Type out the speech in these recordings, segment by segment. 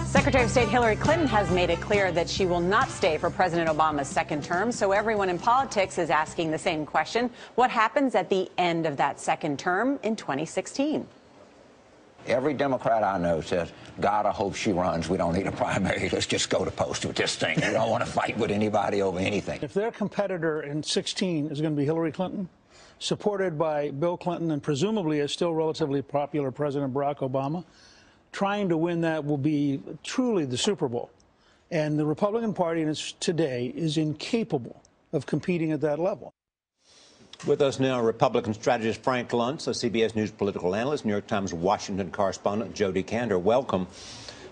Secretary of State Hillary Clinton has made it clear that she will not stay for President Obama's second term. So everyone in politics is asking the same question. What happens at the end of that second term in 2016? Every Democrat I know says, God, I hope she runs. We don't need a primary. Let's just go to post with this thing. We don't want to fight with anybody over anything. If their competitor in 16 is going to be Hillary Clinton, supported by Bill Clinton and presumably a still relatively popular President Barack Obama, trying to win that will be truly the Super Bowl. And the Republican Party today is incapable of competing at that level. With us now, Republican strategist Frank Luntz, a CBS News political analyst, New York Times Washington correspondent Jodi Kantor. Welcome.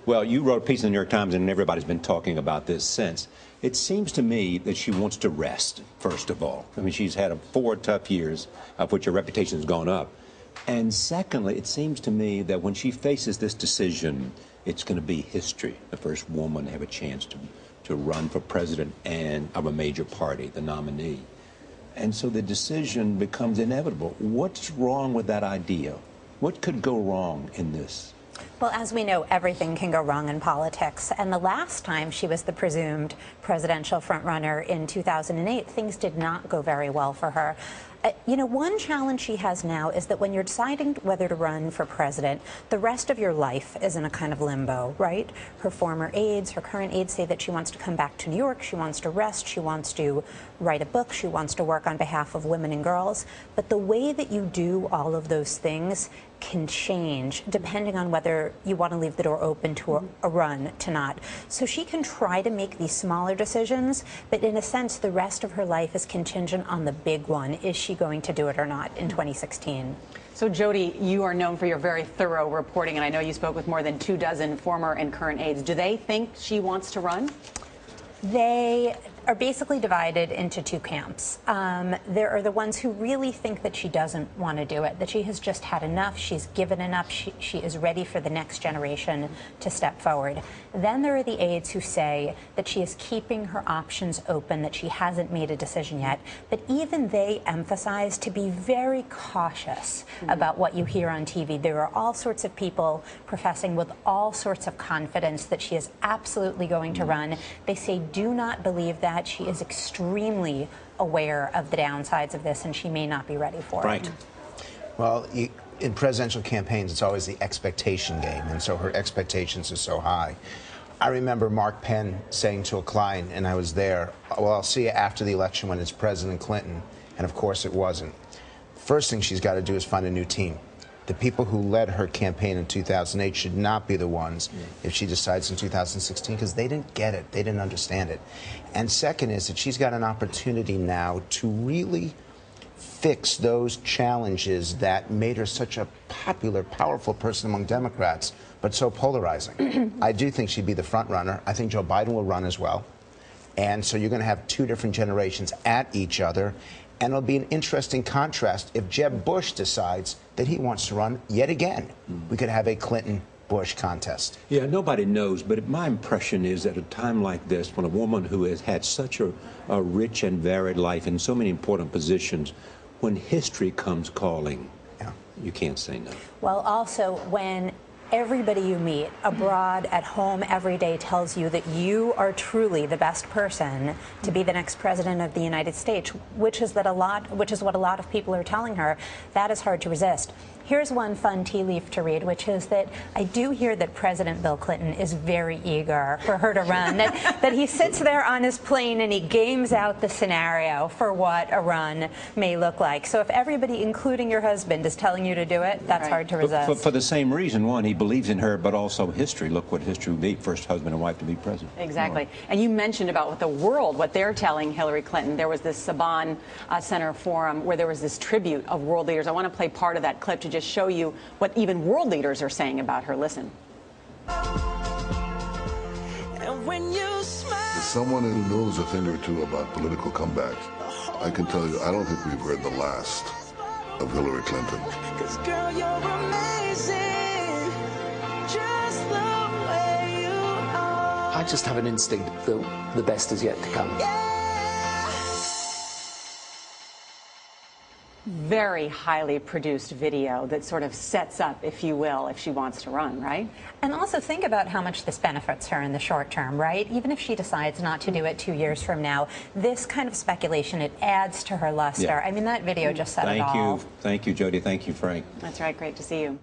Well, you wrote a piece in the New York Times, and everybody's been talking about this since. It seems to me that she wants to rest, first of all. I mean, she's had 4 tough years, of which her reputation has gone up. And secondly, it seems to me that when she faces this decision, it's going to be history. The first woman to have a chance to run for president and of a major party, the nominee. And so the decision becomes inevitable. What's wrong with that idea? What could go wrong in this? Well, as we know, everything can go wrong in politics. And the last time she was the presumed presidential frontrunner in 2008, things did not go very well for her. You know, one challenge she has now is that when you're deciding whether to run for president, the rest of your life is in a kind of limbo, right? Her former aides, her current aides say that she wants to come back to New York, she wants to rest, she wants to write a book, she wants to work on behalf of women and girls. But the way that you do all of those things can change depending on whether you want to leave the door open to a run to not. So she can try to make these smaller decisions, but in a sense, the rest of her life is contingent on the big one. Is she going to do it or not in 2016? So, Jodi, you are known for your very thorough reporting, and I know you spoke with more than 24 former and current aides. Do they think she wants to run? They are basically divided into 2 camps. There are the ones who really think that she doesn't want to do it, that she has just had enough, she's given enough, she is ready for the next generation to step forward. Then there are the aides who say that she is keeping her options open, that she hasn't made a decision yet. But even they emphasize to be very cautious about what you hear on TV. There are all sorts of people professing with all sorts of confidence that she is absolutely going to run. They say, do not believe that. She is extremely aware of the downsides of this, and she may not be ready for it. Well, in presidential campaigns, it's always the expectation game, and so her expectations are so high. I remember Mark Penn saying to a client, and I was there, well, I'll see you after the election when it's President Clinton, and of course it wasn't. First thing she's got to do is find a new team. The people who led her campaign in 2008 should not be the ones if she decides in 2016, because they didn't get it. They didn't understand it. And second is that she's got an opportunity now to really fix those challenges that made her such a popular, powerful person among Democrats, but so polarizing. I do think she'd be the front runner. I think Joe Biden will run as well. And so you're going to have 2 different generations at each other. And it'll be an interesting contrast if Jeb Bush decides that he wants to run yet again. We could have a Clinton-Bush contest. Yeah, nobody knows, but my impression is at a time like this, when a woman who has had such a rich and varied life in so many important positions, when history comes calling, you can't say no. Well, also, when everybody you meet abroad, at home, every day tells you that you are truly the best person to be the next president of the United States, which is what a lot of people are telling her, that is hard to resist. Here's one fun tea leaf to read, which is that I do hear that President Bill Clinton is very eager for her to run, that he sits there on his plane and he games out the scenario for what a run may look like. So if everybody, including your husband, is telling you to do it, that's hard to resist. For the same reason, one, he believes in her, but also history. Look what history would be, first husband and wife to be president. Exactly. And you mentioned about the world, what they're telling Hillary Clinton. There was this Saban Center forum where there was this tribute of world leaders. I want to play part of that clip to just show you what even world leaders are saying about her. Listen. As someone who knows a thing or 2 about political comebacks, I can tell you, I don't think we've heard the last of Hillary Clinton. 'Cause girl, you're amazing, just the way you are. I just have an instinct that the best is yet to come. very highly produced video that sort of sets up, if you will, if she wants to run, right? And also think about how much this benefits her in the short term, right? Even if she decides not to do it 2 years from now, this kind of speculation, it adds to her luster. Yeah. I mean, that video just said it all. Thank you, Jody. Thank you, Frank. That's right. Great to see you.